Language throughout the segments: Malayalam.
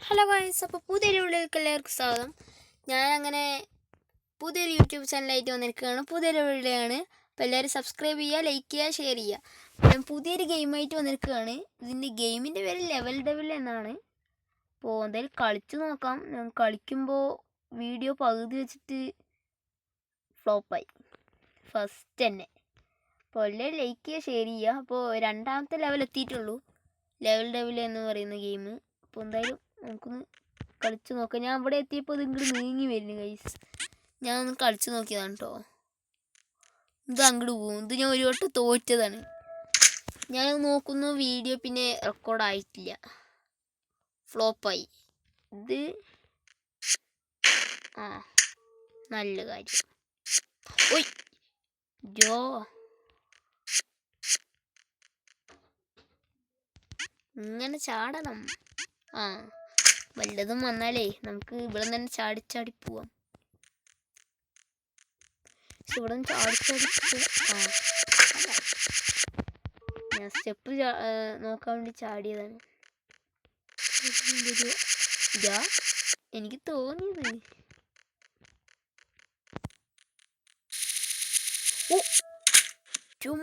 ഹലോ ഗൈസ്, അപ്പോൾ പുതിയൊരു വീഡിയോയിലേക്ക് എല്ലാവർക്കും സ്വാഗതം. ഞാനങ്ങനെ പുതിയൊരു യൂട്യൂബ് ചാനലായിട്ട് വന്നിരിക്കുകയാണ്. പുതിയൊരു വീഡിയോ ആണ്. അപ്പോൾ എല്ലാവരും സബ്സ്ക്രൈബ് ചെയ്യുക, ലൈക്ക് ചെയ്യുക, ഷെയർ ചെയ്യുക. ഞാൻ പുതിയൊരു ഗെയിമായിട്ട് വന്നിരിക്കുകയാണ്. ഇതിൻ്റെ ഗെയിമിൻ്റെ പേര് ലെവൽ ഡെവൽ എന്നാണ്. അപ്പോൾ എന്തായാലും കളിച്ചു നോക്കാം. ഞാൻ കളിക്കുമ്പോൾ വീഡിയോ പകുതി വെച്ചിട്ട് ഫ്ലോപ്പായി ഫസ്റ്റ് തന്നെ. അപ്പോൾ എല്ലാവരും ലൈക്ക് ചെയ്യുക, ഷെയർ ചെയ്യുക. അപ്പോൾ രണ്ടാമത്തെ ലെവൽ എത്തിയിട്ടുള്ളൂ, ലെവൽ ഡെവൽ എന്ന് പറയുന്ന ഗെയിം. അപ്പോൾ എന്തായാലും നമുക്കൊന്ന് കളിച്ചു നോക്കാം. ഞാൻ ഇവിടെ എത്തിയപ്പോൾ ഇത് ഇങ്ങോട്ട് നീങ്ങി വരുന്നു ഗൈസ്. ഞാൻ ഒന്ന് കളിച്ചു നോക്കിയതാണ് കേട്ടോ. ഇത് അങ്ങോട്ട് പോകും. ഇത് ഞാൻ ഒരു വട്ടം തോറ്റതാണ്. ഞാൻ നോക്കുന്നു, വീഡിയോ പിന്നെ റെക്കോർഡായിട്ടില്ല, ഫ്ലോപ്പായി. ഇത് നല്ല കാര്യം. ഓയ് ജോ, ഇങ്ങനെ ചാടണം. വല്ലതും വന്നാലേ നമുക്ക് ഇവിടെ തന്നെ ചാടി പോവാം. പക്ഷെ ഇവിടെ ചാടി ഞാൻ സ്റ്റെപ്പ് നോക്കാൻ വേണ്ടി ചാടിയതാണ്. എനിക്ക് തോന്നിയത്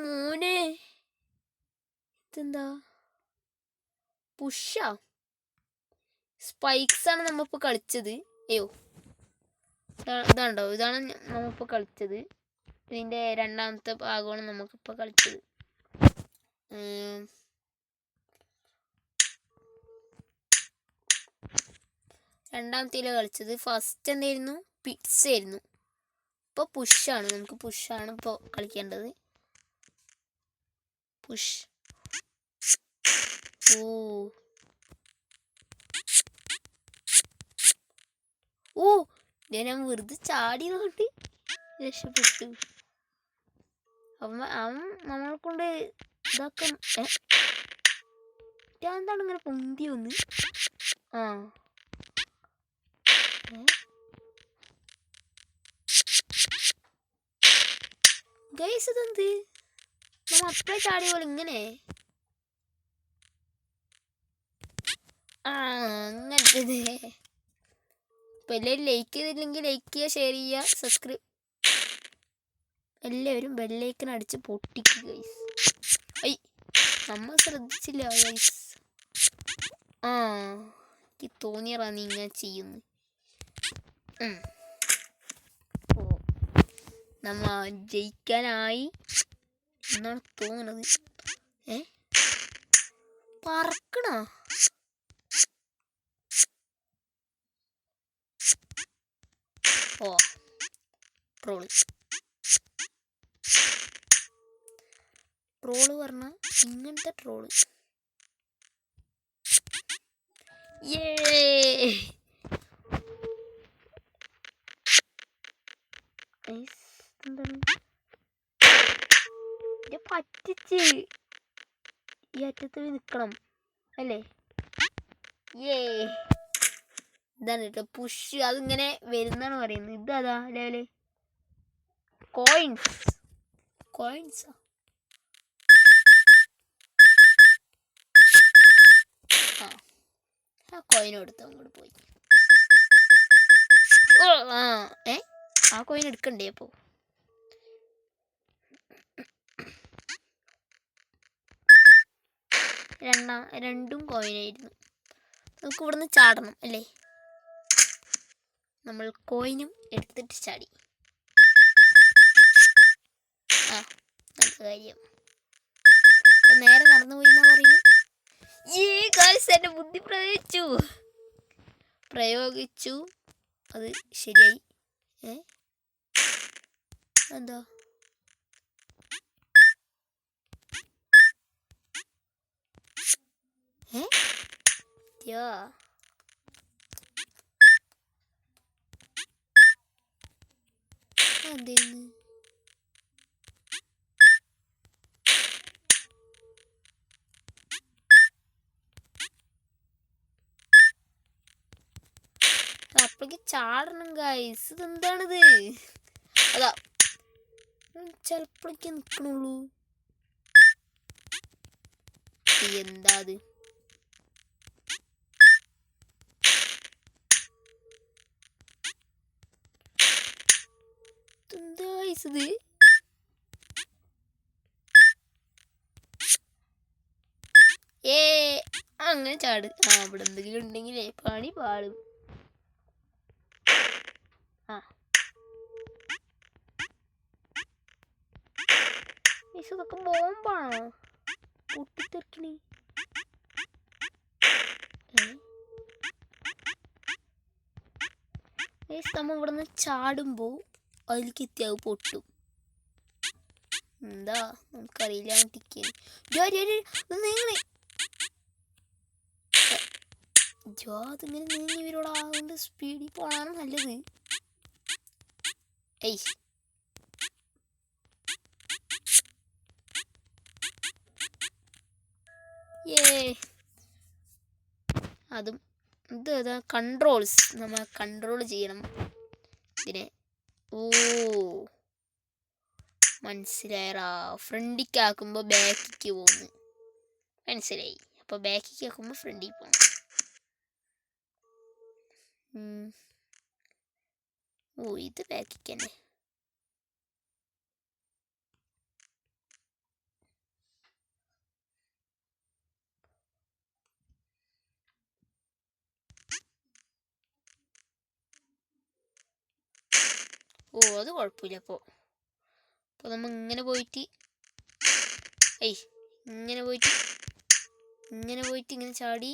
മോനെ, ഇതെന്താ പുഷാ? സ്പൈക്സ് ആണ് നമ്മളിപ്പോൾ കളിച്ചത്. അയ്യോ, ഇതാണ്ടോ, ഇതാണ് നമ്മളിപ്പോൾ കളിച്ചത്. ഇതിൻ്റെ രണ്ടാമത്തെ ഭാഗമാണ് നമുക്കിപ്പോൾ കളിച്ചത്. രണ്ടാമത്തേലാണ് കളിച്ചത്. ഫസ്റ്റ് എന്തായിരുന്നു? പിറ്റ്സ് ആയിരുന്നു. ഇപ്പോൾ പുഷാണ്. നമുക്ക് പുഷാണ് ഇപ്പോൾ കളിക്കേണ്ടത്. പുഷ്. ഞാൻ വെറുതെ ചാടിയതുകൊണ്ട് രക്ഷപ്പെട്ടു. അവൻ നമ്മളെ കൊണ്ട് ഇതൊക്കെ എന്താണ് ഇങ്ങനെ പൊന്തി വന്ന്. ഗൈസ്, ഇതെന്ത്? നമ്മ അപ്പഴേ ചാടിയ പോലെ ഇങ്ങനെ അങ്ങനത്തത്. അപ്പോൾ എല്ലാവരും ലൈക്ക് ചെയ്തില്ലെങ്കിൽ ലൈക്ക് ചെയ്യുക, ഷെയർ ചെയ്യുക, സബ്സ്ക്രൈബ്. എല്ലാവരും ബെല്ലൈക്കൺ അടിച്ച് പൊട്ടിക്കുക ഗൈസ്. നമ്മൾ ശ്രദ്ധിച്ചില്ല ഗൈസ്. എനിക്ക് തോന്നിയറാണ് നീ ഇങ്ങനെ ചെയ്യുന്നു. നമ്മ ജയിക്കാനായി എന്നാണ് തോന്നുന്നത്. പറക്കണോ? ട്രോള് പറഞ്ഞാൽ ഇങ്ങനത്തെ ട്രോള്. പറ്റിച്ച് ഈ അറ്റത്ത് നിൽക്കണം അല്ലേ? ഇതാണ് കേട്ടോ പുഷ്. അതിങ്ങനെ വരുന്നാണ് പറയുന്നത്. ഇതാ ലെവല് കോയിൻസാ. കോയിൻ എടുത്ത് അങ്ങോട്ട് പോയി. ആ കോയിൻ എടുക്കണ്ടേ? അപ്പോൾ രണ്ടും കോയിനായിരുന്നു. നമുക്ക് ഇവിടുന്ന് ചാടണം അല്ലേ? നമ്മൾ കോയിനും എടുത്തിട്ട് ചാടി. നല്ല കാര്യം. അപ്പം നേരെ നടന്നു പോയി എന്നാ പറയുന്നത്. എന്റെ ബുദ്ധി പ്രയോഗിച്ചു. അത് ശരിയായി. എന്താ എന്തേന്ന്? അപ്പോഴേക്ക് ചാടണം ഗൈസ്. ഇതെന്താണിത്? അതാ ചിലപ്പോഴേക്ക് നിൽക്കണുള്ളൂ. എന്താ അത്? ഗൈസ് ഇത്. അങ്ങനെ ചാട്. ഇവിടെ എന്തെങ്കിലും ഉണ്ടെങ്കിലേ പണി പാടും. ഇതൊക്കെ ബോംബാണോ പൊട്ടിത്തെറിക്കണേ? നമ്മ ഇവിടെ നിന്ന് ചാടുമ്പോ അതിലേക്ക് എത്തിയാവ് പൊട്ടും. എന്താ നമുക്കറിയില്ല. അതിങ്ങനെ നീങ്ങിവരോടാ. അതുകൊണ്ട് സ്പീഡിൽ പോണാണ് നല്ലത്. അതും ഇത് കൺട്രോൾസ് നമ്മൾ കൺട്രോൾ ചെയ്യണം ഇതിനെ. മനസ്സിലായറാ. ഫ്രണ്ടിക്ക് ആക്കുമ്പോൾ ബാക്കിക്ക് പോകുന്നു. മനസ്സിലായി. അപ്പോൾ ബാക്കിക്ക് ആക്കുമ്പോൾ ഫ്രണ്ടിൽ പോകണം. ഇത് ബാക്കിക്ക് തന്നെ. അത് കുഴപ്പമില്ല. അപ്പോൾ നമ്മൾ ഇങ്ങനെ പോയിട്ട് ഇങ്ങനെ ചാടി.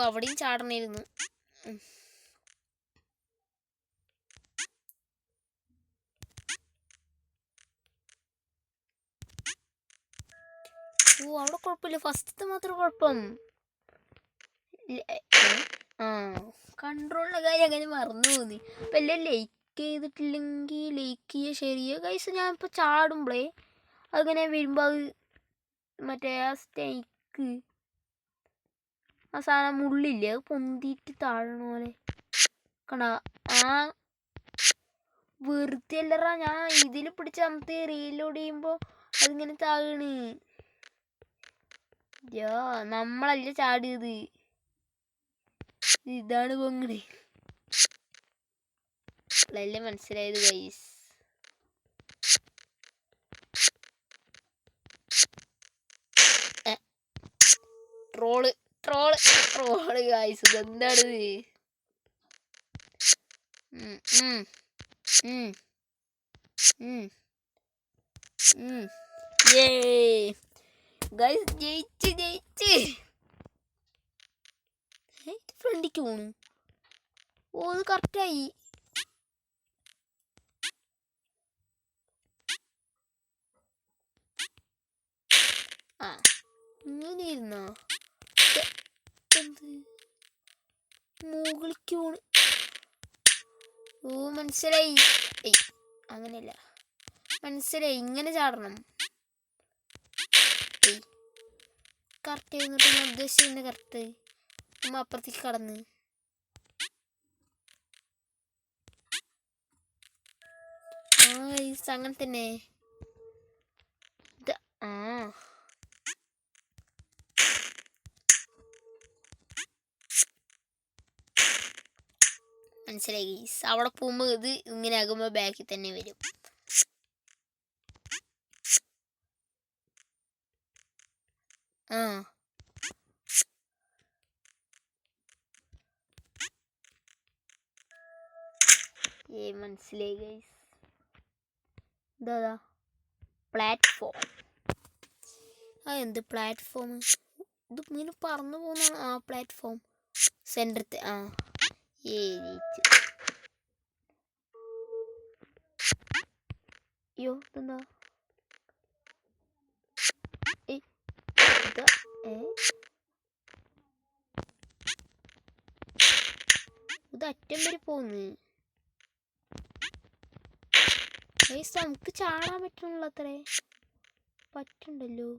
അവിടെയും ചാടണമായിരുന്നു. അവിടെ കുഴപ്പമില്ല. ഫസ്റ്റത്തെ മാത്രം കുഴപ്പം. കൺട്രോളിൻ്റെ കാര്യം അങ്ങനെ മറന്നു പോന്നി. അപ്പം എല്ലാം ലൈക്ക് ചെയ്തിട്ടില്ലെങ്കിൽ ലൈക്ക് ചെയ്യുക, ഷെയർ ചെയ്യുക ഗൈസ്. ഞാൻ ഇപ്പോൾ ചാടുമ്പോഴേ അങ്ങനെ വരുമ്പോൾ അത് മറ്റേ ആ സ്റ്റേക്ക് ആ സാധനം മുള്ളില്ലേ, അത് പൊന്തിയിട്ട് താഴണ പോലെ കണ്ട. വെറുതെ അല്ലറാ ഞാൻ ഇതിൽ പിടിച്ച് നമുക്ക് റീലോഡ് ചെയ്യുമ്പോൾ അതിങ്ങനെ താഴണ്. നമ്മളല്ല ചാടിയത്. ഇതാണ് പൊങ്ങണേ. അല്ലേ മനസ്സിലായത് ഗൈസ്. Troll guys. ഇതെന്താണിത്? ഗൈസ് ജയിച്ച് ഫ്രണ്ടിക്ക് പോണു. അത് കറക്റ്റായി. ഇങ്ങനെ ഇരുന്നോ? മുകളിലേക്ക് പോണ്. മനസ്സിലായി. അങ്ങനെയല്ല, മനസ്സിലായി. ഇങ്ങനെ ചാടണം. കറക്റ്റ് ആയിരുന്നിട്ട് ഞാൻ ഉദ്ദേശിച്ചതിൻ്റെ കറക്റ്റ്. നമ്മൾ അപ്പുറത്തേക്ക് കടന്ന്. അങ്ങനെ തന്നെ. മനസ്സിലായി. അവിടെ പോകുമ്പോൾ ഇത് ഇങ്ങനെ ആകുമ്പോൾ ബാക്കിൽ തന്നെ വരും. മനസ്സിലായി ഗൈസ്. ഇതാ പ്ലാറ്റ്ഫോം. എന്ത് പ്ലാറ്റ്ഫോം? ഇത് ഇങ്ങനെ പറന്നു പോകുന്നതാണ്. പ്ലാറ്റ്ഫോം സെൻറ്ററത്തെ. ഇതെന്താ? ഇത് അറ്റം വരെ പോന്ന്. നമുക്ക് ചാടാൻ പറ്റുള്ള അത്രേ പറ്റുണ്ടല്ലോ.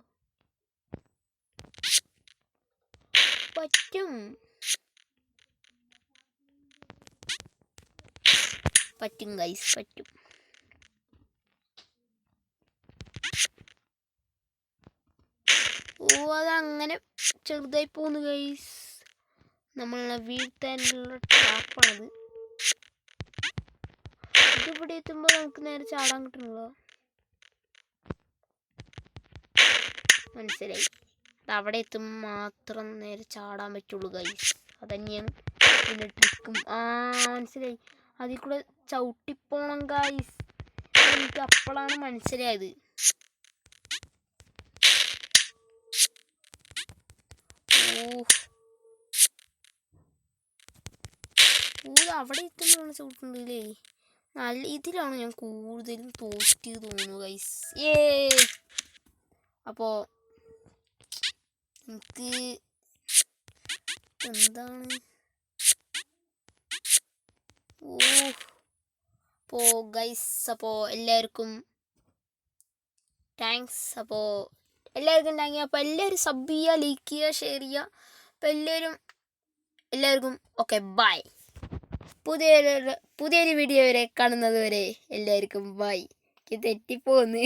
പറ്റും ഗൈസ്, പറ്റും. അതങ്ങനെ ചെറുതായി പോന്നു ഗൈസ്. നമ്മളെ വീഴ്ത്താനുള്ള ട്രാപ്പാണത്. ഇതിവിടെ എത്തുമ്പോൾ നമുക്ക് നേരെ ചാടാൻ കിട്ടണല്ലോ. മനസ്സിലായി. അവിടെ എത്തുമ്പോൾ മാത്രം നേരെ ചാടാൻ പറ്റുള്ളൂ ഗൈസ്. അതന്നെയാണ് പിന്നെ ട്രിക്കും. മനസ്സിലായി. അതിൽ കൂടെ ചവിട്ടിപ്പോണം ഗൈസ്. എനിക്ക് അപ്പോഴാണ് മനസ്സിലായത്. അവിടെ എത്തുമ്പോഴാണ് ചവിട്ടുണ്ടല്ലേ. നല്ല ഇതിലാണ് ഞാൻ കൂടുതലും തോറ്റ് തോന്നുന്നു ഗൈസ്. അപ്പോൾ എനിക്ക് എന്താണ് അപ്പോൾ ഗൈസ്, അപ്പോൾ എല്ലാവർക്കും താങ്ക്സ്. അപ്പോൾ എല്ലാവർക്കും താങ്ക് യു. അപ്പോൾ എല്ലാവരും സബ് ചെയ്യുക, ലൈക്ക് ചെയ്യുക, ഷെയർ ചെയ്യുക. അപ്പോൾ എല്ലാവർക്കും ഓക്കെ ബൈ. പുതിയൊരു വീഡിയോ വരെ കാണുന്നത് വരെ എല്ലാവർക്കും ബൈ. തെറ്റിപ്പോന്ന്.